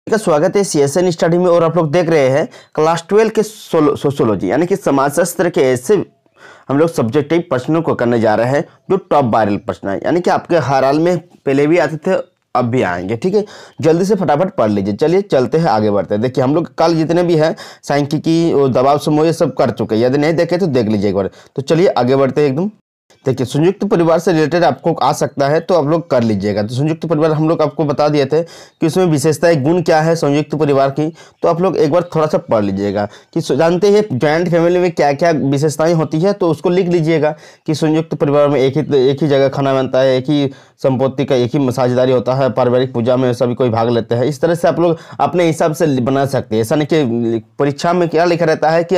का स्वागत है सीएसएन स्टडी में। और आप लोग देख रहे हैं क्लास 12 के सोशियोलॉजी यानी कि समाजशास्त्र के ऐसे हम लोग सब्जेक्टिव प्रश्नों को करने जा रहे हैं जो टॉप वायरल प्रश्न है, यानी कि आपके हर हाल में पहले भी आते थे, अब भी आएंगे। ठीक है, जल्दी से फटाफट पढ़ लीजिए। चलिए चलते हैं, आगे बढ़ते हैं। देखिए हम लोग कल जितने भी हैं सांख्यिकी और दबाव समूह ये सब कर चुके हैं, यदि नहीं देखे तो देख लीजिए एक बार। तो चलिए आगे बढ़ते हैं एकदम। देखिए संयुक्त परिवार से रिलेटेड आपको आ सकता है तो आप लोग कर लीजिएगा। तो संयुक्त परिवार हम लोग आपको बता दिए थे कि उसमें विशेषताएं गुण क्या है संयुक्त परिवार की, तो आप लोग एक बार थोड़ा सा पढ़ लीजिएगा कि जानते हैं जॉइंट फैमिली में क्या क्या विशेषताएं होती है, तो उसको लिख लीजिएगा कि संयुक्त परिवार में एक ही जगह खाना बनता है, एक ही संपत्ति का एक ही साझेदारी होता है, पारिवारिक पूजा में सभी कोई भाग लेते हैं। इस तरह से आप लोग अपने हिसाब से बना सकते हैं। ऐसा नहीं कि परीक्षा में क्या लिखा रहता है कि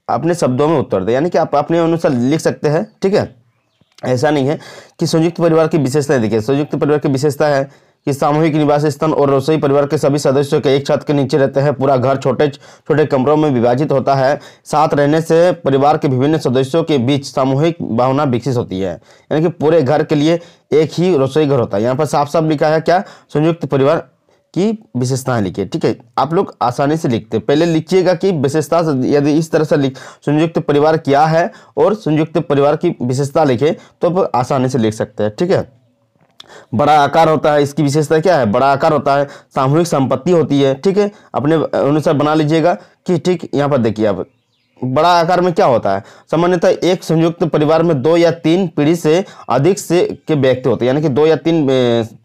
अपने शब्दों में उत्तर दे, यानी कि आप अपने अनुसार लिख सकते हैं। ठीक है, ऐसा नहीं है कि संयुक्त परिवार की विशेषता। देखिए संयुक्त परिवार की विशेषता है कि सामूहिक निवास स्थान और रसोई परिवार के सभी सदस्यों के एक छत के नीचे रहते हैं। पूरा घर छोटे छोटे कमरों में विभाजित होता है। साथ रहने से परिवार के विभिन्न सदस्यों के बीच सामूहिक भावना विकसित होती है, यानी कि पूरे घर के लिए एक ही रसोई घर होता है। यहाँ पर साफ साफ लिखा है क्या, संयुक्त परिवार की विशेषताएं लिखिए। ठीक है, आप लोग आसानी से लिखते पहले लिखिएगा कि विशेषता, यदि इस तरह से संयुक्त परिवार क्या है और संयुक्त परिवार की विशेषता लिखे तो आप आसानी से लिख सकते हैं। ठीक है, बड़ा आकार होता है, इसकी विशेषता क्या है, बड़ा आकार होता है, सामूहिक संपत्ति होती है। ठीक है, अपने अनुसार बना लीजिएगा कि ठीक यहाँ पर देखिए आप बड़ा आकार में क्या होता है, सामान्यतः एक संयुक्त परिवार में 2 या 3 पीढ़ी से अधिक से के व्यक्ति होते हैं, यानी कि 2 या 3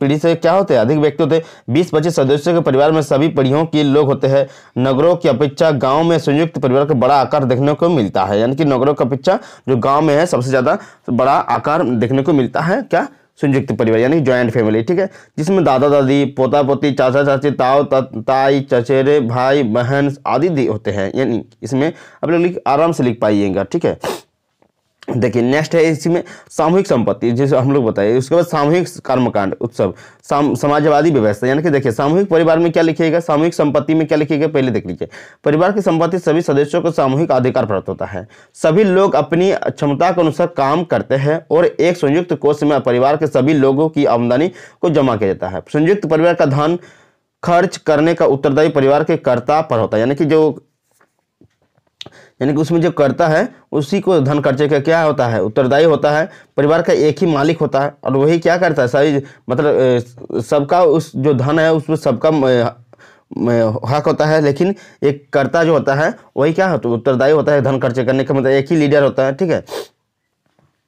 पीढ़ी से क्या होते हैं, अधिक व्यक्ति होते हैं। 20-25 सदस्यों के परिवार में सभी पीढ़ियों के लोग होते हैं। नगरों की अपेक्षा गांव में संयुक्त परिवार का बड़ा आकार देखने को मिलता है, यानी कि नगरों की अपेक्षा जो गाँव में है सबसे ज्यादा बड़ा आकार देखने को मिलता है क्या, संयुक्त परिवार यानी जॉइंट फैमिली। ठीक है, जिसमें दादा दादी, पोता पोती, चाचा चाची, ताऊ ताई, चचेरे, भाई बहन आदि होते हैं, यानी इसमें आप लोग आराम से लिख पाइएगा। ठीक है, देखिए नेक्स्ट है इसमें सामूहिक संपत्ति, जैसे हम लोग बताइए। उसके बाद सामूहिक कर्मकांड उत्सव, समाजवादी व्यवस्था, यानी कि देखिए सामूहिक परिवार में क्या लिखिएगा, सामूहिक संपत्ति में क्या लिखिएगा, पहले देख लीजिए। परिवार की संपत्ति सभी सदस्यों को सामूहिक अधिकार प्राप्त होता है। सभी लोग अपनी क्षमता के अनुसार काम करते हैं और एक संयुक्त कोष में परिवार के सभी लोगों की आमदनी को जमा किया जाता है। संयुक्त परिवार का धन खर्च करने का उत्तरदायी परिवार के कर्ता पर होता है, यानी कि उसमें जो करता है उसी को धन खर्चे का क्या होता है, उत्तरदायी होता है। परिवार का एक ही मालिक होता है और वही क्या करता है, सारी मतलब सबका उस जो धन है उसमें सबका हक होता है, लेकिन एक कर्ता जो होता है वही क्या होता है, उत्तरदायी होता है धन खर्चे करने का, मतलब एक ही लीडर होता है। ठीक है,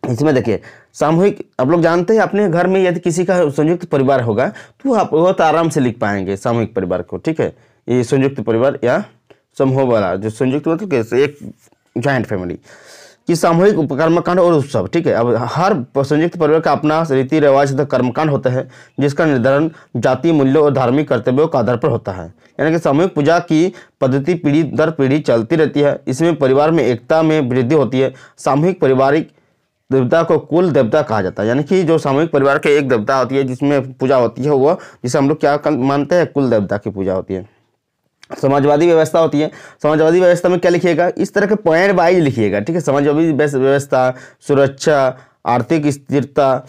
इसमें देखिए सामूहिक, आप लोग जानते हैं अपने घर में यदि किसी का संयुक्त परिवार होगा तो आप बहुत आराम से लिख पाएंगे सामूहिक परिवार को। ठीक है, ये संयुक्त परिवार या समूह वाला जो संयुक्त मतलब कैसे एक जॉइंट फैमिली की सामूहिक कर्मकांड और उत्सव। ठीक है, अब हर संयुक्त परिवार का अपना रीति रिवाज तथा कर्मकांड होता है जिसका निर्धारण जातीय मूल्यों और धार्मिक कर्तव्यों के आधार पर होता है, यानी कि सामूहिक पूजा की पद्धति पीढ़ी दर पीढ़ी चलती रहती है। इसमें परिवार में एकता में वृद्धि होती है। सामूहिक पारिवारिक देवता को कुल देवता कहा जाता है, यानी कि जो सामूहिक परिवार के एक देवता होती है जिसमें पूजा होती है वो, जिसे हम लोग क्या मानते हैं, कुल देवता की पूजा होती है। समाजवादी व्यवस्था होती है। समाजवादी व्यवस्था में क्या लिखिएगा, इस तरह के पॉइंट वाइज लिखिएगा। ठीक है, समाजवादी व्यवस्था, सुरक्षा, आर्थिक स्थिरता।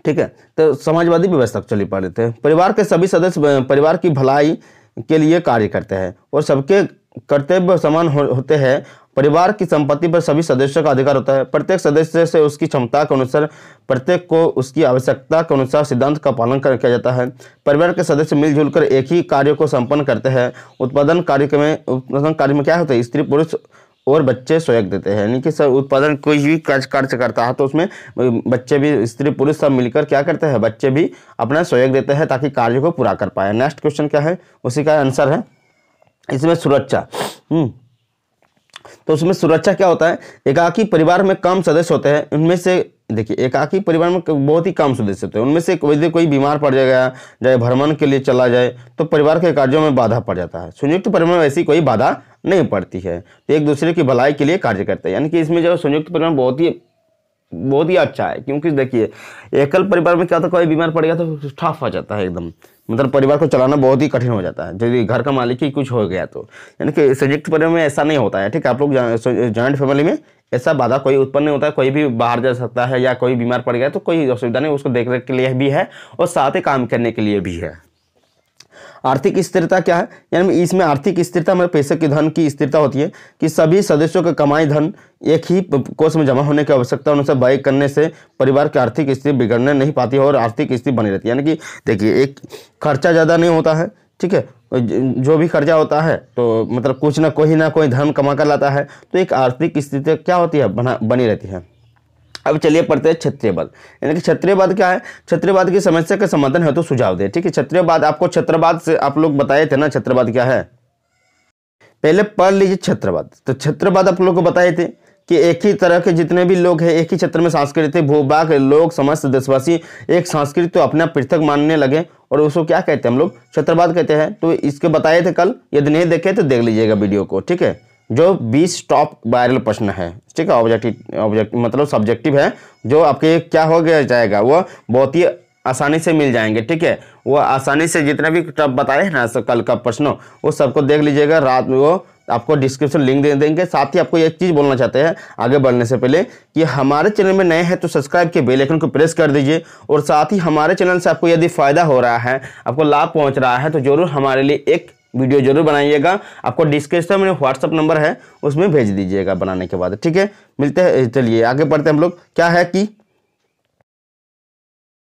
ठीक है, तो समाजवादी व्यवस्था को चलिए पढ़ लेते हैं। परिवार के सभी सदस्य परिवार की भलाई के लिए कार्य करते हैं और सबके कर्तव्य समान होते हैं। परिवार की संपत्ति पर सभी सदस्यों का अधिकार होता है। प्रत्येक सदस्य से उसकी क्षमता के अनुसार प्रत्येक को उसकी आवश्यकता के अनुसार सिद्धांत का पालन किया जाता है। परिवार के सदस्य मिलजुल कर एक ही कार्य को संपन्न करते हैं। उत्पादन कार्य में क्या होता है, स्त्री पुरुष और बच्चे सहयोग देते हैं, यानी कि सब उत्पादन कोई भी कार्य करता है तो उसमें बच्चे भी, स्त्री पुरुष सब मिलकर क्या करते हैं, बच्चे भी अपना सहयोग देते हैं ताकि कार्य को पूरा कर पाए। नेक्स्ट क्वेश्चन क्या है, उसी का आंसर है इसमें सुरक्षा। तो उसमें सुरक्षा क्या होता है, एकाकी परिवार में कम सदस्य होते हैं। उनमें से देखिए एकाकी परिवार में बहुत ही कम सदस्य होते हैं, उनमें से कोई बीमार पड़ जाएगा, चाहे भ्रमण के लिए चला जाए तो परिवार के कार्यों में बाधा पड़ जाता है। संयुक्त परिवार में ऐसी कोई बाधा नहीं पड़ती है, तो एक दूसरे की भलाई के लिए कार्य करते हैं, यानी कि इसमें जो संयुक्त परिवार बहुत ही अच्छा है। क्योंकि देखिए एकल परिवार में क्या होता है, कोई बीमार पड़ गया तो ठप हो जाता है एकदम, मतलब परिवार को चलाना बहुत ही कठिन हो जाता है यदि घर का मालिक ही कुछ हो गया तो। यानी कि संयुक्त परिवार में ऐसा नहीं होता है। ठीक है, आप लोग जॉइंट फैमिली में ऐसा बाधा कोई उत्पन्न नहीं होता है, कोई भी बाहर जा सकता है या कोई बीमार पड़ गया तो कोई असुविधा नहीं, उसको देखने के लिए भी है और साथ ही काम करने के लिए भी है। आर्थिक स्थिरता क्या है, यानी इसमें आर्थिक स्थिरता में पैसे की धन की स्थिरता होती है कि सभी सदस्यों का कमाई धन एक ही कोष में जमा होने की आवश्यकता अनुसार व्यय करने से परिवार की आर्थिक स्थिति बिगड़ने नहीं पाती है और आर्थिक स्थिति बनी रहती है। यानी कि देखिए, एक खर्चा ज़्यादा नहीं होता है, ठीक है, जो भी खर्चा होता है तो मतलब कुछ ना कोई धन कमा कर लाता है, तो एक आर्थिक स्थिति क्या होती है, बनी रहती है। अब चलिए पढ़ते हैं क्षत्रियवाद। यानी कि क्षत्रियवाद क्या है, क्षत्रियवाद की समस्या का समाधान है तो सुझाव दे। ठीक है, क्षत्रियवाद आपको क्षत्रवाद से आप लोग बताए थे ना, क्षत्रवाद क्या है, पहले पढ़ लीजिए क्षत्रवाद। तो क्षत्रवाद आप लोग को बताए थे कि एक ही तरह के जितने भी लोग हैं एक ही क्षेत्र में संस्कृत भूभाग लोग समस्त देशवासी एक संस्कृत तो अपना पृथक मानने लगे और उसको क्या कहते हैं हम लोग, क्षत्रवाद कहते हैं। तो इसके बताए थे कल, यदि नहीं देखे तो देख लीजिएगा वीडियो को। ठीक है, जो 20 टॉप वायरल प्रश्न है, ठीक है, ऑब्जेक्टिव मतलब सब्जेक्टिव है, जो आपके क्या हो गया जाएगा वो बहुत ही आसानी से मिल जाएंगे। ठीक है, वो आसानी से जितने भी टॉप बताए हैं ना कल का प्रश्न, वो सबको देख लीजिएगा। रात में वो आपको डिस्क्रिप्शन लिंक दे देंगे। साथ ही आपको एक चीज़ बोलना चाहते हैं आगे बढ़ने से पहले कि हमारे चैनल में नए हैं तो सब्सक्राइब के बेल आइकन को प्रेस कर दीजिए, और साथ ही हमारे चैनल से आपको यदि फ़ायदा हो रहा है, आपको लाभ पहुंच रहा है, तो जरूर हमारे लिए एक वीडियो जरूर बनाइएगा। आपको डिस्क्रिप्शन में व्हाट्सअप नंबर है, उसमें भेज दीजिएगा बनाने के बाद। ठीक है, मिलते हैं, चलिए आगे बढ़ते हैं हम लोग। क्या है कि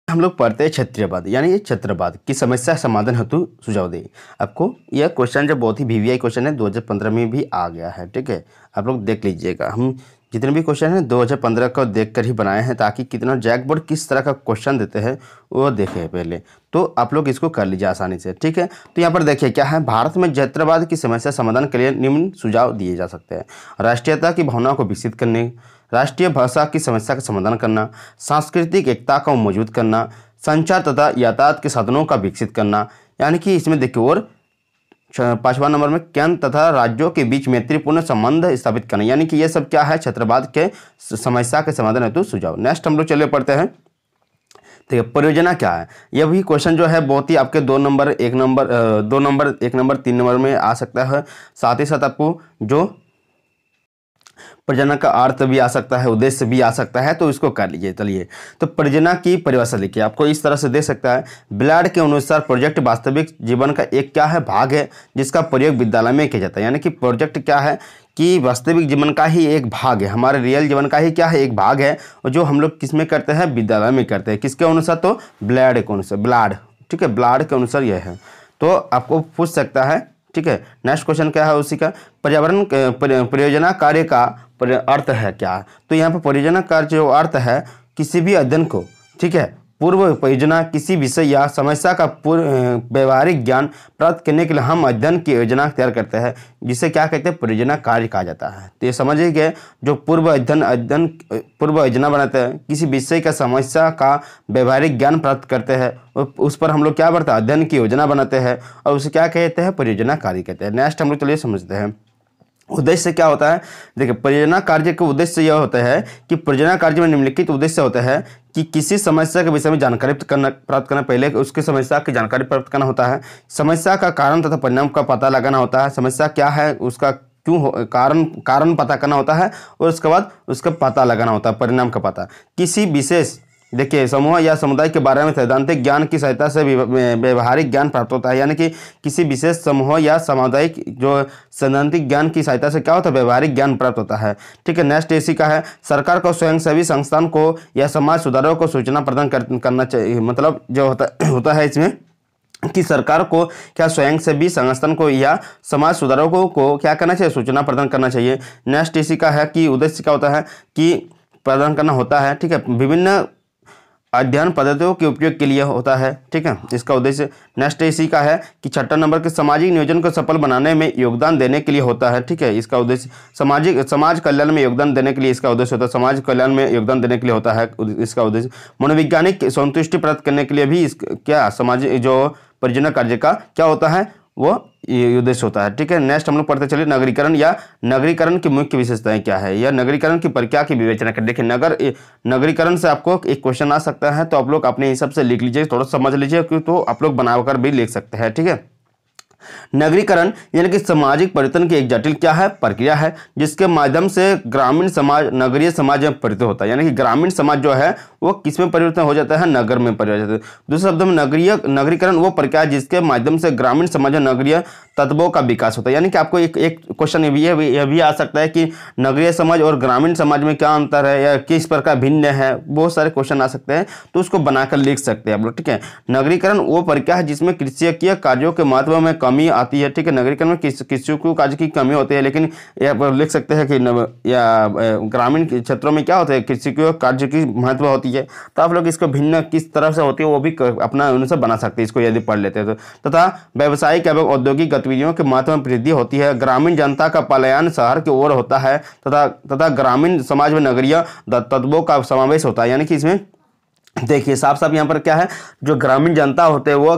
हम लोग पढ़ते हैं क्षत्रियवाद, यानी ये क्षत्रवाद की समस्या समाधान हेतु सुझाव दे। आपको यह क्वेश्चन जो बहुत ही वीवीआई क्वेश्चन है, 2015 में भी आ गया है। ठीक है, आप लोग देख लीजिएगा। हम जितने भी क्वेश्चन हैं 2015 को देखकर ही बनाए हैं, ताकि कितना जैकबोर्ड किस तरह का क्वेश्चन देते हैं वो देखें पहले, तो आप लोग इसको कर लीजिए आसानी से। ठीक है, तो यहाँ पर देखिए क्या है, भारत में क्षत्रवाद की समस्या समाधान के लिए निम्न सुझाव दिए जा सकते हैं। राष्ट्रीयता की भावना को विकसित करने, राष्ट्रीय भाषा की समस्या का समाधान करना, सांस्कृतिक एकता को मजबूत करना, संचार तथा यातायात के साधनों का विकसित करना। यानी कि इसमें देखिए, और 5वां नंबर में केंद्र तथा राज्यों के बीच मैत्रीपूर्ण संबंध स्थापित करना। यानी कि ये सब क्या है, क्षत्रवाद के समस्या के समाधान हेतु सुझाव। नेक्स्ट हम लोग चलिए पढ़ते हैं। ठीक है, परियोजना क्या है, यह भी क्वेश्चन जो है बहुत ही आपके 2 number 1 number 2 number 1 number 3 number में आ सकता है। साथ ही साथ आपको जो परियोजना का अर्थ भी आ सकता है, उद्देश्य भी आ सकता है, तो इसको कर लीजिए। चलिए, तो परियोजना की परिभाषा लिखिए। आपको इस तरह से दे सकता है, ब्लाड के अनुसार प्रोजेक्ट वास्तविक जीवन का एक क्या है, भाग है, जिसका प्रयोग विद्यालय में किया जाता है। यानी कि प्रोजेक्ट क्या है कि वास्तविक जीवन का ही एक भाग है, हमारे रियल जीवन का ही क्या है, एक भाग है, और जो हम लोग किस में करते हैं, विद्यालय में करते हैं। किसके अनुसार, तो ब्लड के अनुसार, ब्लड, ठीक है, ब्लड के अनुसार यह है। तो आपको पूछ सकता है। ठीक है, नेक्स्ट क्वेश्चन क्या है उसी का, पर्यावरण परियोजना कार्य का अर्थ है क्या। तो यहाँ पर परियोजना कार्य जो अर्थ है, किसी भी अध्ययन को, ठीक है, पूर्व परियोजना किसी विषय या समस्या का व्यवहारिक ज्ञान प्राप्त करने के लिए हम अध्ययन की योजना तैयार करते हैं, जिसे क्या कहते हैं, परियोजना कार्य कहा जाता है। तो ये समझिए गए, जो पूर्व योजना बनाते हैं, किसी विषय का समस्या का व्यवहारिक ज्ञान प्राप्त करते हैं, उस पर हम लोग क्या करते हैं, अध्ययन की योजना बनाते हैं, और उसे क्या कहते हैं, परियोजना कार्य कहते हैं। नेक्स्ट हम लोग चलिए समझते हैं, उद्देश्य क्या होता है। देखिए, परियोजना कार्य का उद्देश्य यह होता है कि परियोजना कार्य में निम्नलिखित उद्देश्य होता है कि किसी समस्या के विषय में जानकारी प्राप्त करना, पहले उसकी समस्या की जानकारी प्राप्त करना होता है, समस्या का कारण तथा परिणाम का पता लगाना होता है, समस्या क्या है उसका क्यों कारण पता करना होता है, और उसके बाद उसका पता लगाना होता है, परिणाम का पता। किसी विशेष, देखिए, समूह या समुदाय के बारे में सैद्धांतिक ज्ञान की सहायता से व्यवहारिक ज्ञान प्राप्त होता है। यानी कि किसी विशेष समूह या सामुदायिक जो सैद्धांतिक ज्ञान की सहायता से क्या होता है, व्यवहारिक ज्ञान प्राप्त होता है। ठीक है, नेक्स्ट इसी का है, सरकार को स्वयंसेवी संस्थान को या समाज सुधारकों को सूचना प्रदान करना चाहिए। मतलब जो होता है इसमें कि सरकार को क्या स्वयंसेवी संस्थान को या समाज सुधारकों को क्या करना चाहिए, सूचना प्रदान करना चाहिए। नेक्स्ट इसी का है कि उद्देश्य क्या होता है कि प्रदान करना होता है। ठीक है, विभिन्न अध्ययन पद्धतियों के उपयोग के लिए होता है। ठीक है, इसका उद्देश्य। नेक्स्ट इसी का है कि 6 नंबर के सामाजिक नियोजन को सफल बनाने में योगदान देने के लिए होता है। ठीक है, इसका उद्देश्य समाज कल्याण में योगदान देने के लिए इसका उद्देश्य होता है, समाज कल्याण में योगदान देने के लिए होता है इसका उद्देश्य। मनोवैज्ञानिक संतुष्टि प्राप्त करने के लिए भी क्या सामाजिक जो परियोजना कार्य का क्या होता है, वो उद्देश्य होता है। ठीक है, नेक्स्ट हम लोग पढ़ते चलिए, नगरीकरण या नगरीकरण की मुख्य विशेषताएं क्या है, या नगरीकरण की प्रक्रिया की विवेचना करें। देखिए, नगरीकरण से आपको एक क्वेश्चन आ सकता है, तो आप लोग अपने हिसाब से लिख लीजिए, थोड़ा समझ लीजिए, तो आप लोग बनाकर भी लिख सकते हैं। ठीक है, नगरीकरण यानी कि सामाजिक परिवर्तन की एक जटिल क्या है प्रक्रिया है, जिसके माध्यम से ग्रामीण समाज नगरीय समाज में परिवर्तित होता है। यानी कि ग्रामीण समाज जो है वो किस में परिवर्तन हो जाता है, नगर में परिवर्तित होता है। दूसरे शब्दों में नगरीकरण वो प्रक्रिया जिसके माध्यम से ग्रामीण समाज में नगरीय तत्वों का विकास होता है। यानी कि आपको एक क्वेश्चन यह भी आ सकता है कि नगरीय समाज और ग्रामीण समाज में क्या अंतर है या किस प्रकार भिन्न है, बहुत सारे क्वेश्चन आ सकते हैं, तो उसको बनाकर लिख सकते हैं आप लोग। ठीक है, नगरीकरण वो प्रक्रिया है जिसमें कृषि कार्यों के महत्व में कमी आती है। ठीक है, नगरीकरण में कृषि कार्य की कमी होती है, लेकिन यह लिख सकते हैं कि ग्रामीण क्षेत्रों में क्या होता है, कृषि कार्य की महत्व होती है। तो आप लोग इसको भिन्न किस तरह से होती है वो भी अपना अनुसार बना सकते हैं, इसको यदि पढ़ लेते हैं तो। तथा व्यावसायिक एवं औद्योगिक गतिविधियों के महत्व में वृद्धि होती है। ग्रामीण जनता का पलायन शहर की ओर होता है तथा ग्रामीण समाज में नगरीय तत्वों का समावेश होता है। यानी कि इसमें देखिए साफ साफ यहाँ पर क्या है, जो ग्रामीण जनता होते हैं वो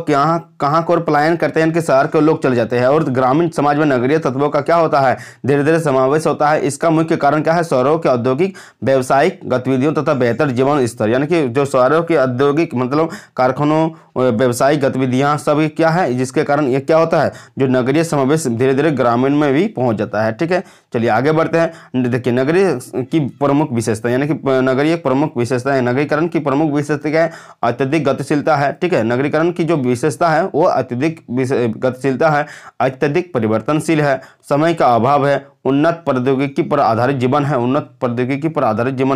कहाँ को पलायन करते हैं, इनके शहर के लोग चले जाते हैं, और ग्रामीण समाज में नगरीय तत्वों का क्या होता है, धीरे धीरे समावेश होता है। इसका मुख्य कारण क्या है, शहरों के औद्योगिक व्यावसायिक गतिविधियों तथा बेहतर जीवन स्तर। यानी कि जो शहरों के औद्योगिक मतलब कारखानों व्यावसायिक गतिविधियाँ सभी क्या है, जिसके कारण ये क्या होता है, जो नगरीय समावेश धीरे धीरे ग्रामीण में भी पहुँच जाता है। ठीक है, चलिए आगे बढ़ते हैं। देखिए नगरीय की प्रमुख विशेषता, यानी कि नगरीय प्रमुख विशेषता है, नगरीकरण की प्रमुख विशेषता क्या है, अत्यधिक गतिशीलता है। ठीक है, नगरीकरण की जो विशेषता है वो अत्यधिक गतिशीलता है, अत्यधिक परिवर्तनशील है, समय का अभाव है, उन्नत प्रौद्योगिकी पर आधारित जीवन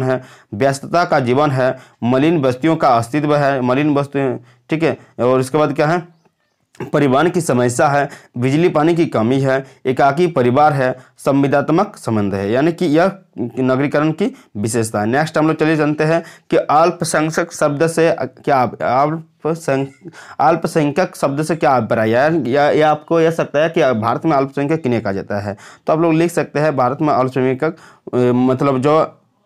है, व्यस्तता का जीवन है, मलिन बस्तियों का अस्तित्व है, मलिन बस्तियाँ। ठीक है, और इसके बाद क्या है, परिवहन की समस्या है, बिजली पानी की कमी है, एकाकी परिवार है, संविदात्मक संबंध है। यानी कि यह नगरीकरण की विशेषता है। नेक्स्ट हम लोग चलिए जानते हैं कि अल्पसंख्यक शब्द से क्या अल्पसंख्यक शब्द से क्या अभिप्राय है, या आपको यह सकता है कि भारत में अल्पसंख्यक किन्हें कहा जाता है। तो आप लोग लिख सकते हैं भारत में अल्पसंख्यक मतलब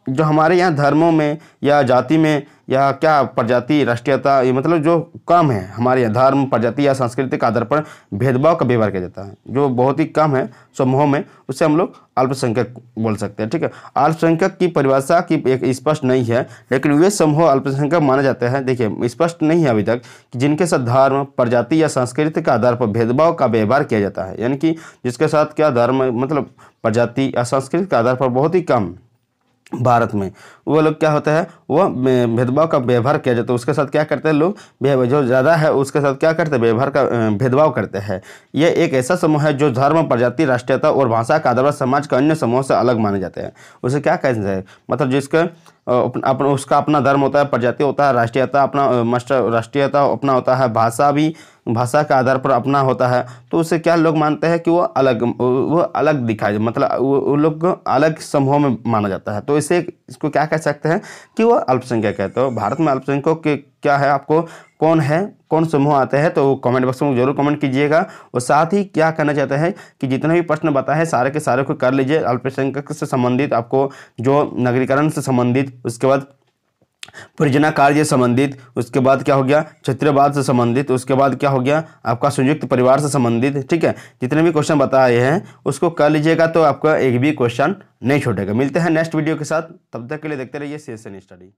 जो हमारे यहाँ धर्मों में या जाति में या क्या प्रजाति राष्ट्रीयता, ये मतलब जो कम है हमारे यहाँ धर्म प्रजाति या संस्कृति के आधार पर भेदभाव का व्यवहार किया जाता है, जो बहुत ही कम है समूहों में, उससे हम लोग अल्पसंख्यक बोल सकते हैं। ठीक है, अल्पसंख्यक की परिभाषा की एक स्पष्ट नहीं है, लेकिन वे समूह अल्पसंख्यक माने जाते हैं। देखिए स्पष्ट नहीं है अभी तक कि जिनके साथ धर्म प्रजाति या संस्कृति के आधार पर भेदभाव का व्यवहार किया जाता है। यानी कि जिसके साथ क्या धर्म मतलब प्रजाति या संस्कृति के आधार पर बहुत ही कम भारत में, वो लोग क्या होता है, वो भेदभाव का व्यवहार किया जाता है, उसके साथ क्या करते हैं लोग, जो ज़्यादा है उसके साथ क्या करते हैं, व्यवहार का भेदभाव करते हैं। ये एक ऐसा समूह है जो धर्म प्रजाति राष्ट्रीयता और भाषा के आधार पर समाज के अन्य समूहों से अलग माने जाते हैं। उसे क्या कहते हैं, मतलब जिसका उसका अपना धर्म होता है, प्रजाति होता है, राष्ट्रीयता राष्ट्रीयता अपना होता है, भाषा के आधार पर अपना होता है, तो उसे क्या लोग मानते हैं कि वो अलग दिखाई, मतलब वो लोग अलग समूह में माना जाता है। तो इसको क्या कह सकते हैं कि वो अल्पसंख्यक है। तो भारत में अल्पसंख्यकों के क्या है, आपको कौन समूह आते हैं, तो कमेंट बॉक्स में जरूर कमेंट कीजिएगा। और साथ ही क्या कहना चाहते हैं कि जितने भी प्रश्न बताए हैं सारे के सारे को कर लीजिए। अल्पसंख्यक से संबंधित आपको जो नगरीकरण से संबंधित, उसके बाद परियोजना कार्य से संबंधित, उसके बाद क्या हो गया क्षेत्रवाद से संबंधित, उसके बाद क्या हो गया आपका संयुक्त परिवार से संबंधित। ठीक है, जितने भी क्वेश्चन बताए हैं उसको कर लीजिएगा, तो आपका एक भी क्वेश्चन नहीं छूटेगा। मिलते हैं नेक्स्ट वीडियो के साथ, तब तक के लिए देखते रहिए CSN स्टडी।